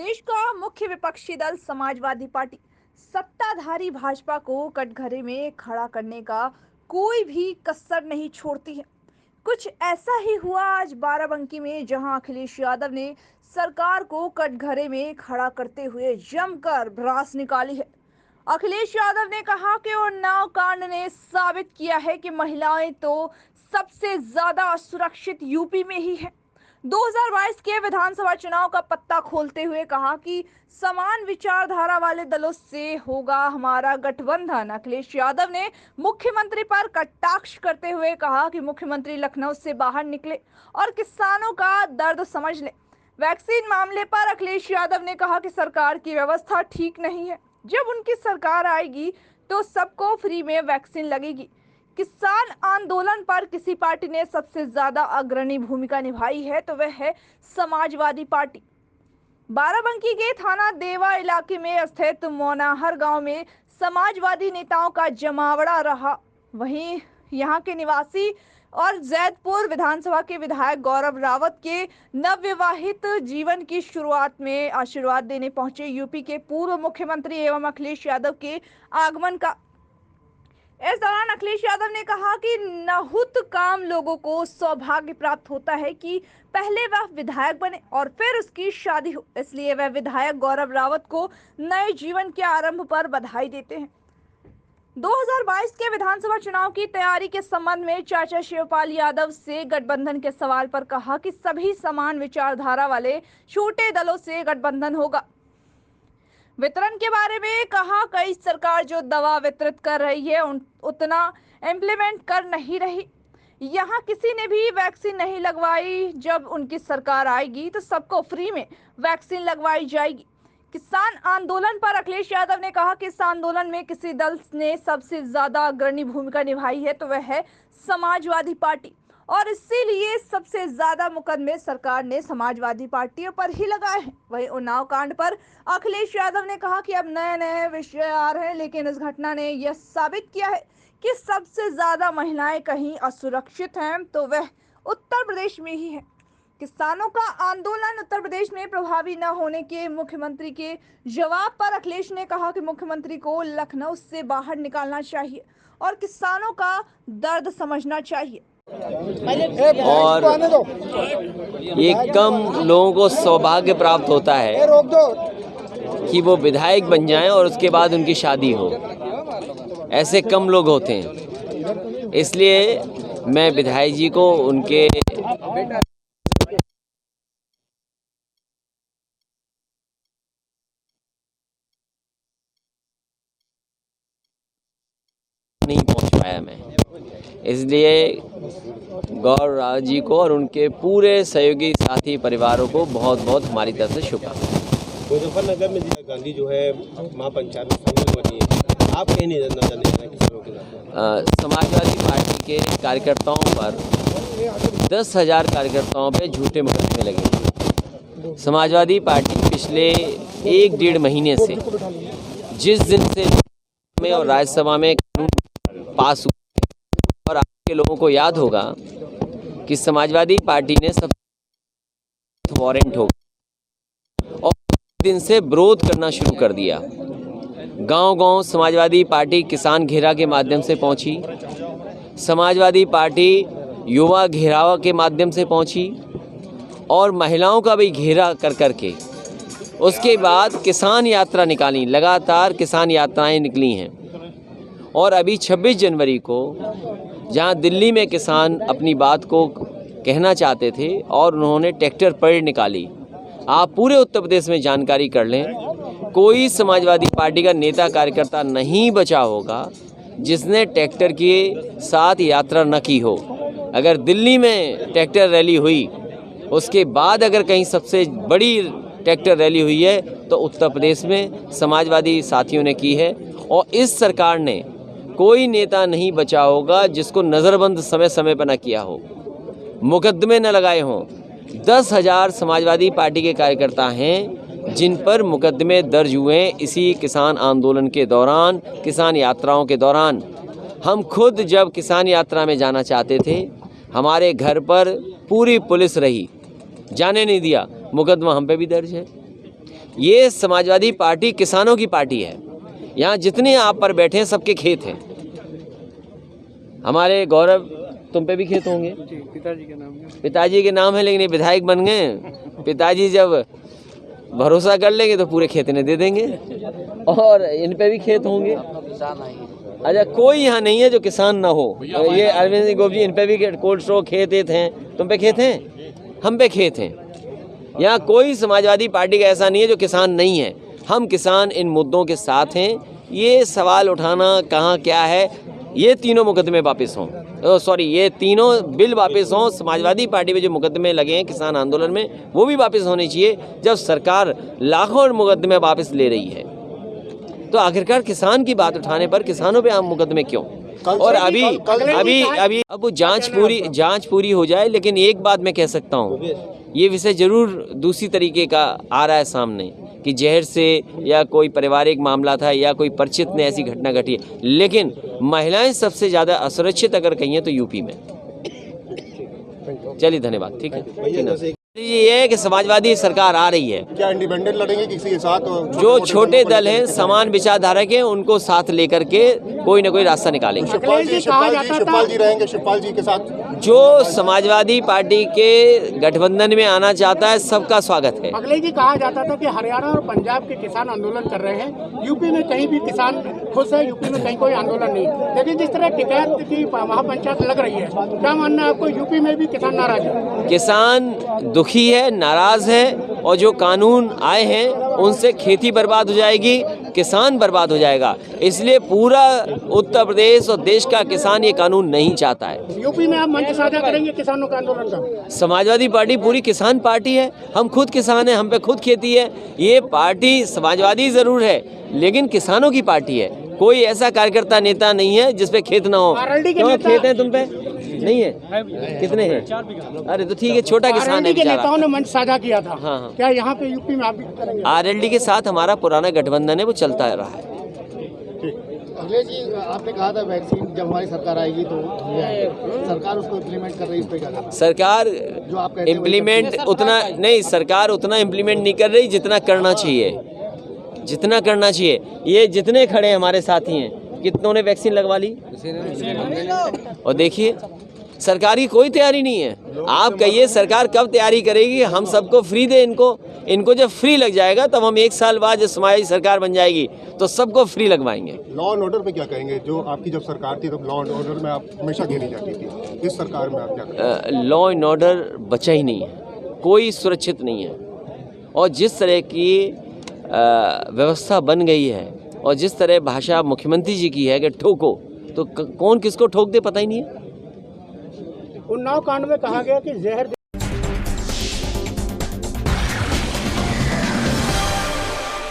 देश का मुख्य विपक्षी दल समाजवादी पार्टी सत्ताधारी भाजपा को कटघरे में खड़ा करने का कोई भी कसर नहीं छोड़ती है। कुछ ऐसा ही हुआ आज बाराबंकी में, जहां अखिलेश यादव ने सरकार को कटघरे में खड़ा करते हुए जमकर भड़ास निकाली है। अखिलेश यादव ने कहा कि उन्नाव कांड ने साबित किया है कि महिलाएं तो सबसे ज्यादा असुरक्षित यूपी में ही है। 2022 के विधानसभा चुनाव का पत्ता खोलते हुए कहा कि समान विचारधारा वाले दलों से होगा हमारा गठबंधन। अखिलेश यादव ने मुख्यमंत्री पर कटाक्ष करते हुए कहा कि मुख्यमंत्री लखनऊ से बाहर निकले और किसानों का दर्द समझ ले। वैक्सीन मामले पर अखिलेश यादव ने कहा कि सरकार की व्यवस्था ठीक नहीं है। जब उनकी सरकार आएगी तो सबको फ्री में वैक्सीन लगेगी। किसान आंदोलन पर किसी पार्टी ने सबसे ज्यादा अग्रणी भूमिका निभाई है तो वह है समाजवादी पार्टी। बाराबंकी के थाना देवा इलाके में स्थित मोनाहर गांव में समाजवादी नेताओं का जमावड़ा रहा। वहीं यहां के निवासी और जैदपुर विधानसभा के विधायक गौरव रावत के नवविवाहित जीवन की शुरुआत में आशीर्वाद देने पहुंचे यूपी के पूर्व मुख्यमंत्री एवं अखिलेश यादव के आगमन का। इस दौरान अखिलेश यादव ने कहा कि नहुत काम लोगों को सौभाग्य प्राप्त होता है कि पहले वह विधायक बने और फिर उसकी शादी हो, इसलिए वह विधायक गौरव रावत को नए जीवन के आरंभ पर बधाई देते हैं। 2022 के विधानसभा चुनाव की तैयारी के संबंध में चाचा शिवपाल यादव से गठबंधन के सवाल पर कहा कि सभी समान विचारधारा वाले छोटे दलों से गठबंधन होगा। वितरण के बारे में कहा, कई सरकार जो दवा वितरित कर रही है उतना इम्प्लीमेंट कर नहीं रही। यहाँ किसी ने भी वैक्सीन नहीं लगवाई। जब उनकी सरकार आएगी तो सबको फ्री में वैक्सीन लगवाई जाएगी। किसान आंदोलन पर अखिलेश यादव ने कहा कि इस आंदोलन में किसी दल ने सबसे ज्यादा अग्रणी भूमिका निभाई है तो वह है समाजवादी पार्टी, और इसीलिए सबसे ज्यादा मुकदमे सरकार ने समाजवादी पार्टियों पर ही लगाए हैं। वहीं उन्नाव कांड पर अखिलेश यादव ने कहा कि अब नए नए विषय आ रहे हैं, लेकिन इस घटना ने यह साबित किया है कि सबसे ज्यादा महिलाएं कहीं असुरक्षित हैं तो वह उत्तर प्रदेश में ही है। किसानों का आंदोलन उत्तर प्रदेश में प्रभावी न होने के मुख्यमंत्री के जवाब पर अखिलेश ने कहा कि मुख्यमंत्री को लखनऊ से बाहर निकालना चाहिए और किसानों का दर्द समझना चाहिए। और ये कम लोगों को सौभाग्य प्राप्त होता है कि वो विधायक बन जाएं और उसके बाद उनकी शादी हो। ऐसे कम लोग होते हैं, इसलिए मैं विधायक जी को उनके नहीं पहुंच पाया मैं, इसलिए गौरव रावत जी को और उनके पूरे सहयोगी साथी परिवारों को बहुत बहुत हमारी तरफ से शुभकामनाएं। मुजफ्फरनगर में गांधी जो है महापंचायत में शामिल हो रही है, आप कहीं नहीं जाने किसानों के साथ? समाजवादी पार्टी के कार्यकर्ताओं पर 10,000 कार्यकर्ताओं पे झूठे मुकदमे लगे। समाजवादी पार्टी पिछले 1-1.5 महीने से जिस दिन से में और राज्यसभा में कानून पास हुआ, और आपके लोगों को याद होगा कि समाजवादी पार्टी ने सब वारंट हो और दिन से विरोध करना शुरू कर दिया। गांव-गांव समाजवादी पार्टी किसान घेरा के माध्यम से पहुंची, समाजवादी पार्टी युवा घेराव के माध्यम से पहुंची और महिलाओं का भी घेरा कर करके उसके बाद किसान यात्रा निकाली। लगातार किसान यात्राएं निकली हैं और अभी 26 जनवरी को जहां दिल्ली में किसान अपनी बात को कहना चाहते थे और उन्होंने ट्रैक्टर परेड निकाली। आप पूरे उत्तर प्रदेश में जानकारी कर लें, कोई समाजवादी पार्टी का नेता कार्यकर्ता नहीं बचा होगा जिसने ट्रैक्टर के साथ यात्रा न की हो। अगर दिल्ली में ट्रैक्टर रैली हुई, उसके बाद अगर कहीं सबसे बड़ी ट्रैक्टर रैली हुई है तो उत्तर प्रदेश में समाजवादी साथियों ने की है। और इस सरकार ने कोई नेता नहीं बचा होगा जिसको नज़रबंद समय समय पर न किया हो, मुकदमे न लगाए हों। 10,000 समाजवादी पार्टी के कार्यकर्ता हैं जिन पर मुकदमे दर्ज हुए इसी किसान आंदोलन के दौरान, किसान यात्राओं के दौरान। हम खुद जब किसान यात्रा में जाना चाहते थे, हमारे घर पर पूरी पुलिस रही, जाने नहीं दिया। मुकदमा हम पे भी दर्ज है। ये समाजवादी पार्टी किसानों की पार्टी है। यहाँ जितने आप पर बैठे हैं सबके खेत हैं। हमारे गौरव, तुम पे भी खेत होंगे? पिताजी के नाम है, लेकिन ये विधायक बन गए। पिताजी जब भरोसा कर लेंगे तो पूरे खेत इन्हें दे देंगे, और इन पे भी खेत होंगे। अच्छा, कोई यहाँ नहीं है जो किसान ना हो। ये अरविंद सिंह गोप जी, इन पे भी कोल्ड स्टोर खेत हैं। तुम पे खेत हैं, हम पे खेत हैं। यहाँ कोई समाजवादी पार्टी का ऐसा नहीं है जो किसान नहीं है। हम किसान इन मुद्दों के साथ हैं। ये सवाल उठाना कहाँ क्या है, ये तीनों मुकदमे वापस हों, ये तीनों बिल वापस हों। समाजवादी पार्टी में जो मुकदमे लगे हैं किसान आंदोलन में, वो भी वापस होने चाहिए। जब सरकार लाखों मुकदमे वापस ले रही है, तो आखिरकार किसान की बात उठाने पर किसानों पे आम मुकदमे क्यों? और अभी अब वो जांच पूरी हो जाए। लेकिन एक बात मैं कह सकता हूँ, ये विषय जरूर दूसरी तरीके का आ रहा है सामने कि जहर से या कोई पारिवारिक मामला था या कोई परिचित ने ऐसी घटना घटी है। लेकिन महिलाएं सबसे ज़्यादा असुरक्षित अगर कहीं हैं तो यूपी में। चलिए, धन्यवाद। ठीक है। ये है कि समाजवादी सरकार आ रही है। क्या इंडिपेंडेंट लड़ेंगे किसी के साथ? जो छोटे दल हैं, समान विचारधारा के, उनको साथ लेकर के कोई ना कोई रास्ता निकालेंगे। शिवपाल जी रहेंगे, शिवपाल जी के साथ। जो समाजवादी पार्टी के गठबंधन में आना चाहता है, सबका स्वागत है। अखिलेश जी, कहा जाता था कि हरियाणा और पंजाब के किसान आंदोलन कर रहे हैं, यूपी में कहीं भी किसान खुश है, यूपी में कहीं कोई आंदोलन नहीं। लेकिन जिस तरह टिकैत की महापंचायत लग रही है, क्या मानना है आपको, यूपी में भी किसान नाराज है? किसान दुखी है, नाराज है, और जो कानून आए हैं उनसे खेती बर्बाद हो जाएगी, किसान बर्बाद हो जाएगा। इसलिए पूरा उत्तर प्रदेश और देश का किसान ये कानून नहीं चाहता है। यूपी में आप मंच साझा करेंगे किसानों का आंदोलन का? समाजवादी पार्टी पूरी किसान पार्टी है। हम खुद किसान हैं, हम पे खुद खेती है। ये पार्टी समाजवादी जरूर है, लेकिन किसानों की पार्टी है। कोई ऐसा कार्यकर्ता नेता नहीं है जिसपे खेत ना हो। क्यों खेत है तुम पे? नहीं है? कितने हैं? अरे तो ठीक है, छोटा किसान है बेचारा। नेताओं ने मंच साझा किया था। हाँ। क्या यहाँ पे यूपी में आप भी करेंगे? आरएलडी के साथ हमारा पुराना गठबंधन है, वो चलता रहा है। अखिलेश जी, आपने कहा था वैक्सीन जब हमारी सरकार आएगी तो सरकार उसको इम्प्लीमेंट कर रही है, इस पे क्या कहना? सरकार जो आप कहते हैं इम्प्लीमेंट उतना नहीं, सरकार उतना इम्प्लीमेंट नहीं कर रही जितना करना चाहिए, जितना करना चाहिए। ये जितने खड़े हैं हमारे साथी हैं, कितनों ने वैक्सीन लगवा ली? और देखिए, सरकार की कोई तैयारी नहीं है। आप कहिए सरकार कब तैयारी करेगी? हम सबको फ्री दे इनको जब फ्री लग जाएगा तब हम 1 साल बाद जब समाजवादी सरकार बन जाएगी तो सबको फ्री लगवाएंगे। लॉ एंड ऑर्डर पे क्या कहेंगे? जो आपकी जब सरकार थी तब लॉ एंड ऑर्डर में आप हमेशा घेरी जाती थी, इस सरकार में आप क्या करेंगे? लॉ एंड ऑर्डर बचा ही नहीं है, कोई सुरक्षित नहीं है। और जिस तरह की व्यवस्था बन गई है और जिस तरह भाषा मुख्यमंत्री जी की है कि ठोको, तो कौन किसको ठोक दे पता ही नहीं है। उन्नाव कांड में कहा गया कि जहर